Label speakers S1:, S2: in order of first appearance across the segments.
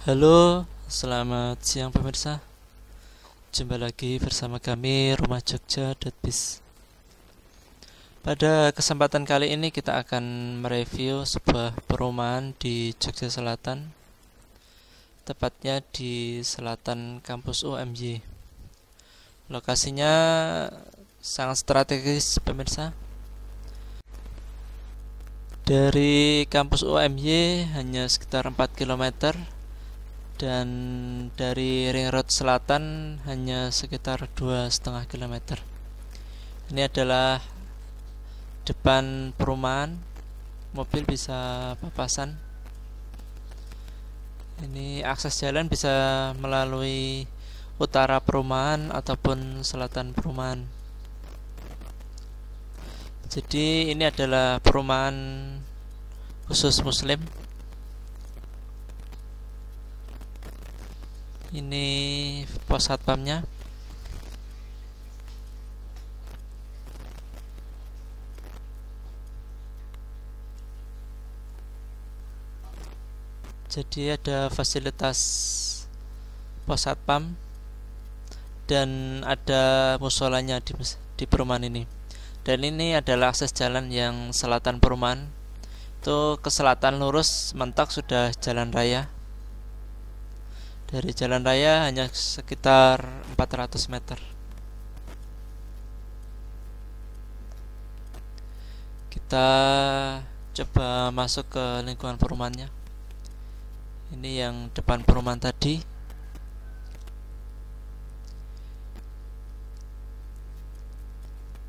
S1: Halo, selamat siang pemirsa. Jumpa lagi bersama kami Rumah Jogja.biz. Pada kesempatan kali ini kita akan mereview sebuah perumahan di Jogja Selatan, tepatnya di selatan kampus UMY. Lokasinya sangat strategis pemirsa. Dari kampus UMY hanya sekitar 4 km, dan dari ring road selatan hanya sekitar 2,5 km. Ini adalah depan perumahan, mobil bisa papasan. Ini akses jalan bisa melalui utara perumahan ataupun selatan perumahan. Jadi ini adalah perumahan khusus muslim. Ini pos satpamnya. Jadi ada fasilitas pos satpam dan ada musolanya di perumahan ini. Dan ini adalah akses jalan yang selatan perumahan. Itu ke selatan lurus mentok sudah jalan raya. Dari jalan raya hanya sekitar 400 meter. Kita coba masuk ke lingkungan perumahannya. Ini yang depan perumahan tadi.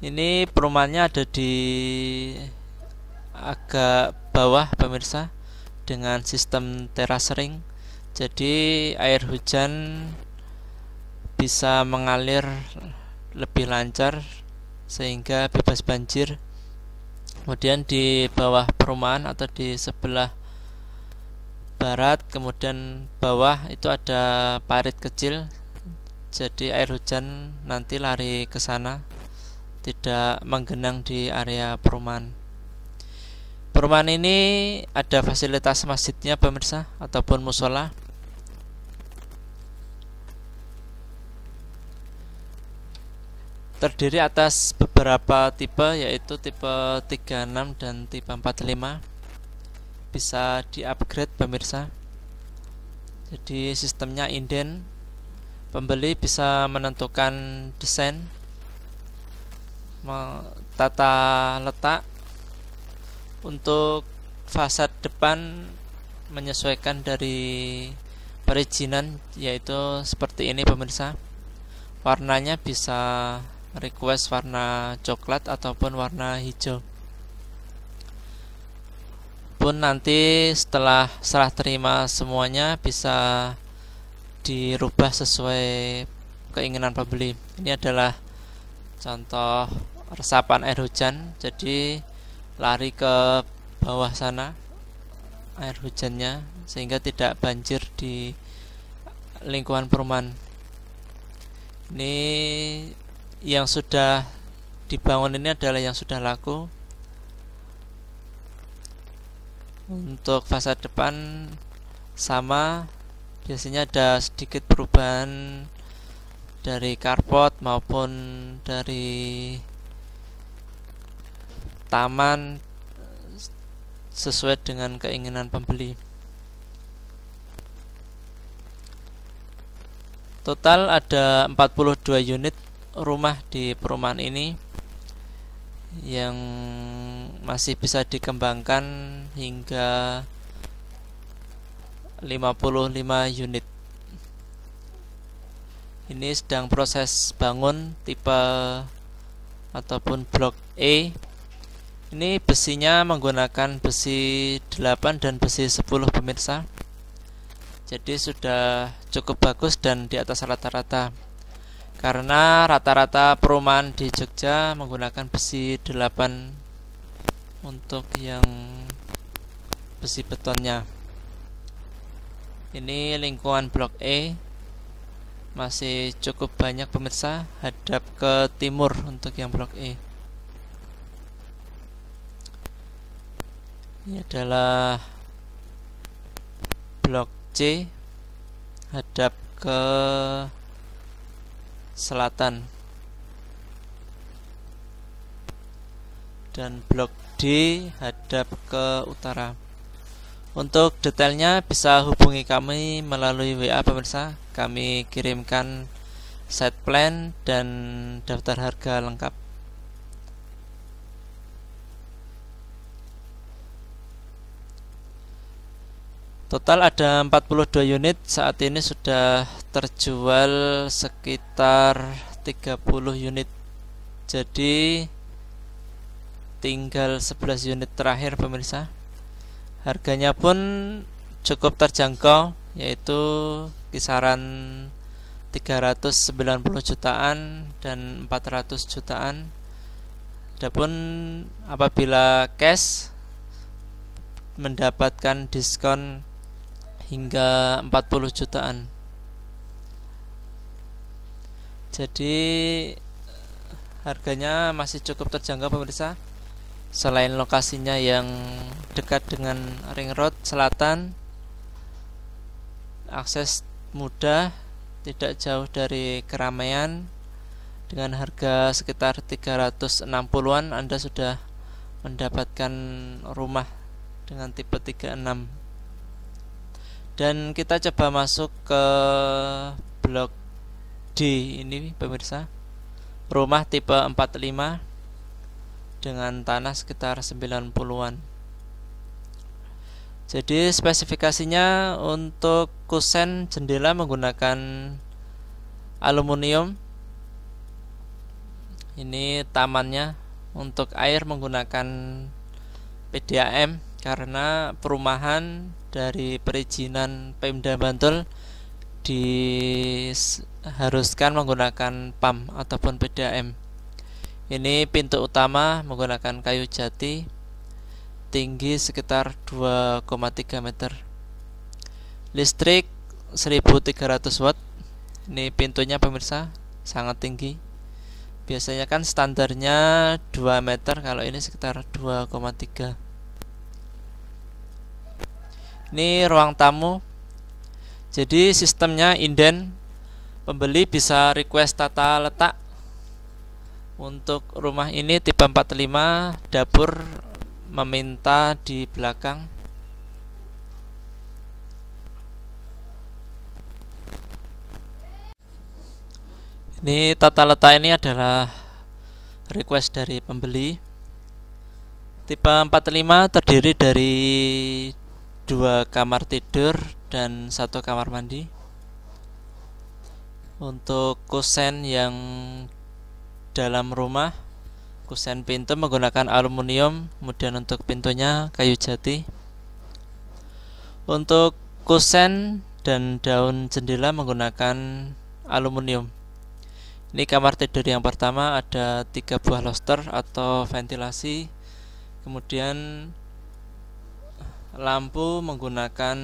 S1: Ini perumahannya ada di agak bawah pemirsa, dengan sistem teras ring. Jadi air hujan bisa mengalir lebih lancar sehingga bebas banjir. Kemudian di bawah perumahan atau di sebelah barat, kemudian bawah itu ada parit kecil. Jadi air hujan nanti lari ke sana, tidak menggenang di area perumahan. Perumahan ini ada fasilitas masjidnya pemirsa, ataupun musola. Terdiri atas beberapa tipe, yaitu tipe 36 dan tipe 45. Bisa di-upgrade pemirsa. Jadi sistemnya inden. Pembeli bisa menentukan desain, tata letak. Untuk fasad depan menyesuaikan dari perizinan, yaitu seperti ini pemirsa. Warnanya bisa request warna coklat ataupun warna hijau. Pun nanti setelah serah terima semuanya bisa dirubah sesuai keinginan pembeli. Ini adalah contoh resapan air hujan. Jadi lari ke bawah sana air hujannya sehingga tidak banjir di lingkungan perumahan. Ini yang sudah dibangun, ini adalah yang sudah laku. Untuk fasad depan sama, biasanya ada sedikit perubahan dari carport maupun dari taman sesuai dengan keinginan pembeli. Total ada 42 unit rumah di perumahan ini yang masih bisa dikembangkan hingga 55 unit. Ini sedang proses bangun tipe ataupun blok E. Ini besinya menggunakan besi 8 dan besi 10 pemirsa. Jadi sudah cukup bagus dan di atas rata-rata. Karena rata-rata perumahan di Jogja menggunakan besi 8 untuk yang besi betonnya. Ini lingkungan blok E. Masih cukup banyak pemirsa, hadap ke timur untuk yang blok E. Ini adalah blok C hadap ke selatan dan blok D hadap ke utara. Untuk detailnya bisa hubungi kami melalui WA pemirsa. Kami kirimkan site plan dan daftar harga lengkap. Total ada 42 unit. Saat ini sudah terjual sekitar 30 unit. Jadi tinggal 11 unit terakhir pemirsa. Harganya pun cukup terjangkau, yaitu kisaran 390 jutaan dan 400 jutaan. Adapun apabila cash mendapatkan diskon hingga 40 jutaan. Jadi harganya masih cukup terjangkau pemirsa. Selain lokasinya yang dekat dengan ring road selatan, akses mudah, tidak jauh dari keramaian. Dengan harga sekitar 360-an Anda sudah mendapatkan rumah dengan tipe 36. Dan kita coba masuk ke blok D ini pemirsa. Rumah tipe 45 dengan tanah sekitar 90-an. Jadi spesifikasinya untuk kusen jendela menggunakan aluminium. Ini tamannya. Untuk air menggunakan PDAM karena perumahan dari perizinan Pemda Bantul diharuskan menggunakan PAM ataupun PDAM. Ini pintu utama menggunakan kayu jati, tinggi sekitar 2,3 meter. Listrik 1300 watt. Ini pintunya pemirsa, sangat tinggi. Biasanya kan standarnya 2 meter, kalau ini sekitar 2,3. Ini ruang tamu. Jadi sistemnya inden. Pembeli bisa request tata letak. Untuk rumah ini tipe 45, dapur meminta di belakang. Ini tata letak ini adalah request dari pembeli. Tipe 45 terdiri dari 2 kamar tidur dan 1 kamar mandi. Untuk kusen yang dalam rumah, kusen pintu menggunakan aluminium, kemudian untuk pintunya kayu jati. Untuk kusen dan daun jendela menggunakan aluminium. Ini kamar tidur yang pertama, ada 3 buah lobster atau ventilasi. Kemudian lampu menggunakan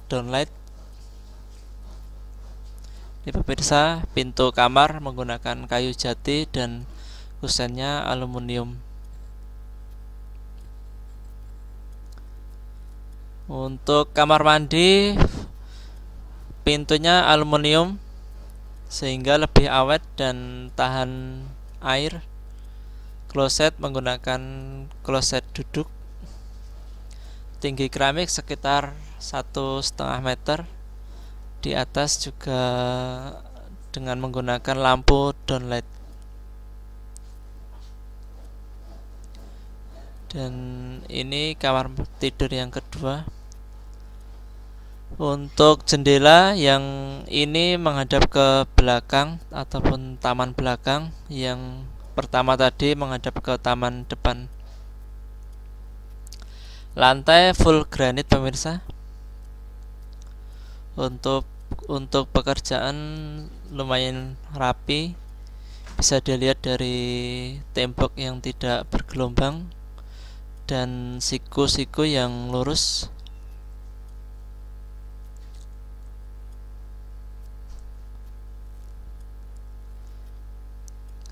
S1: downlight. Ini pemirsa, pintu kamar menggunakan kayu jati dan kusennya aluminium. Untuk kamar mandi, pintunya aluminium sehingga lebih awet dan tahan air. Kloset menggunakan kloset duduk. Tinggi keramik sekitar 1,5 meter. Di atas juga dengan menggunakan lampu downlight. Dan ini kamar tidur yang kedua. Untuk jendela yang ini menghadap ke belakang ataupun taman belakang, yang pertama tadi menghadap ke taman depan. Lantai full granit pemirsa. Untuk pekerjaan lumayan rapi, bisa dilihat dari tembok yang tidak bergelombang dan siku-siku yang lurus.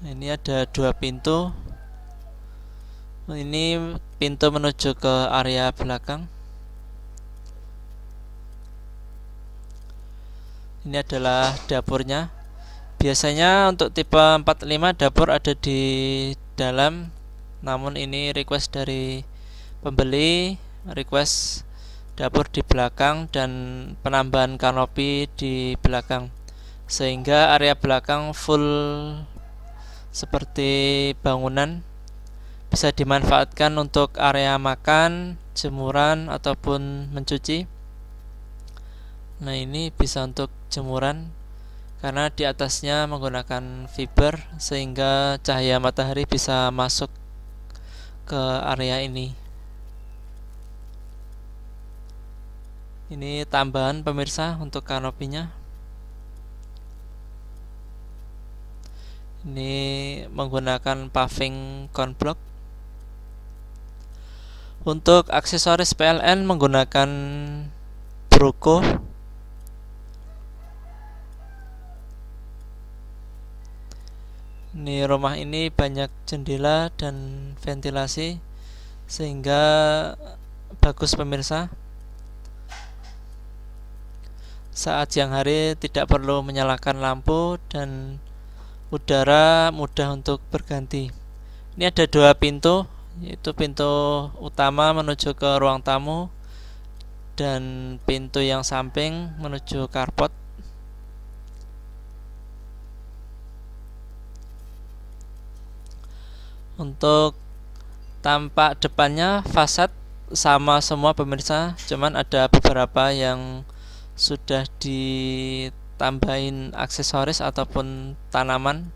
S1: Ini ada 2 pintu. Ini pintu menuju ke area belakang. Ini adalah dapurnya. Biasanya untuk tipe 45 dapur ada di dalam, namun ini request dari pembeli, request dapur di belakang dan penambahan kanopi di belakang, sehingga area belakang full seperti bangunan, bisa dimanfaatkan untuk area makan, jemuran ataupun mencuci. Nah, ini bisa untuk jemuran karena di atasnya menggunakan fiber sehingga cahaya matahari bisa masuk ke area ini. Ini tambahan pemirsa untuk kanopinya. Ini menggunakan paving konblok. Untuk aksesoris PLN menggunakan Bruco. Ini rumah ini banyak jendela dan ventilasi sehingga bagus pemirsa. Saat siang hari tidak perlu menyalakan lampu dan udara mudah untuk berganti. Ini ada 2 pintu, yaitu pintu utama menuju ke ruang tamu dan pintu yang samping menuju carport. Untuk tampak depannya fasad sama semua pemirsa, cuman ada beberapa yang sudah ditambahin aksesoris ataupun tanaman.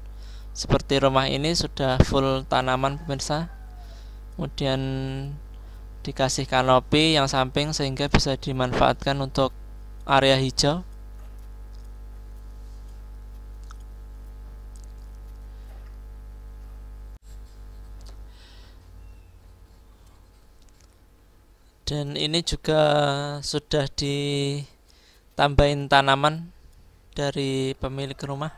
S1: Seperti rumah ini sudah full tanaman pemirsa. Kemudian dikasih kanopi yang samping sehingga bisa dimanfaatkan untuk area hijau. Dan ini juga sudah ditambahin tanaman dari pemilik rumah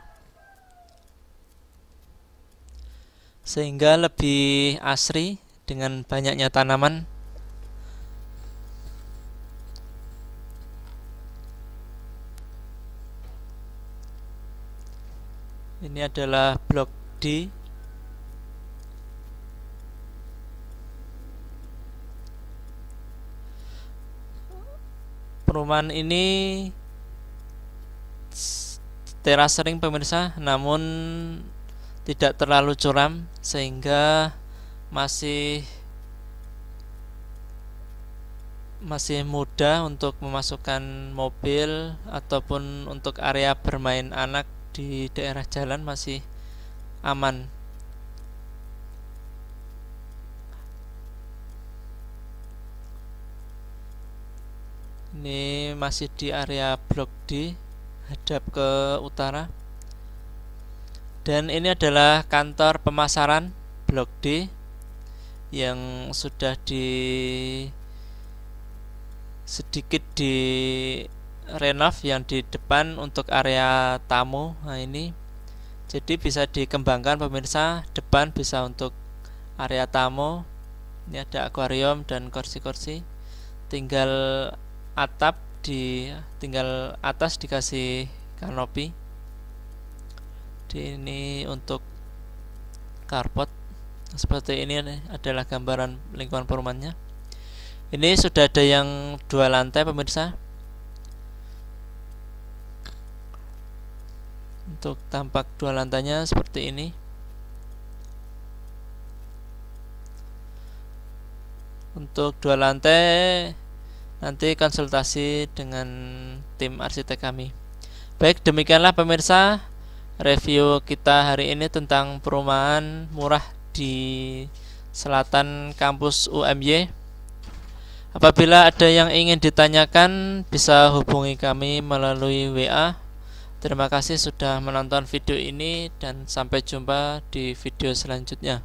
S1: sehingga lebih asri dengan banyaknya tanaman. Ini adalah blok D. Perumahan ini teras ring pemirsa, namun tidak terlalu curam sehingga masih mudah untuk memasukkan mobil ataupun untuk area bermain anak di daerah jalan masih aman. Ini masih di area blok D, hadap ke utara. Dan ini adalah kantor pemasaran blok D yang sudah sedikit di renov yang di depan untuk area tamu. Nah, ini jadi bisa dikembangkan pemirsa, depan bisa untuk area tamu. Ini ada akuarium dan kursi-kursi. Tinggal tinggal atas dikasih kanopi. Ini untuk carport. Seperti ini adalah gambaran lingkungan perumahannya. Ini sudah ada yang 2 lantai pemirsa. Untuk tampak 2 lantainya seperti ini. Untuk 2 lantai nanti konsultasi dengan tim arsitek kami. Baik, demikianlah pemirsa review kita hari ini tentang perumahan murah di selatan kampus UMY. Apabila ada yang ingin ditanyakan, bisa hubungi kami melalui WA. Terima kasih sudah menonton video ini dan sampai jumpa di video selanjutnya.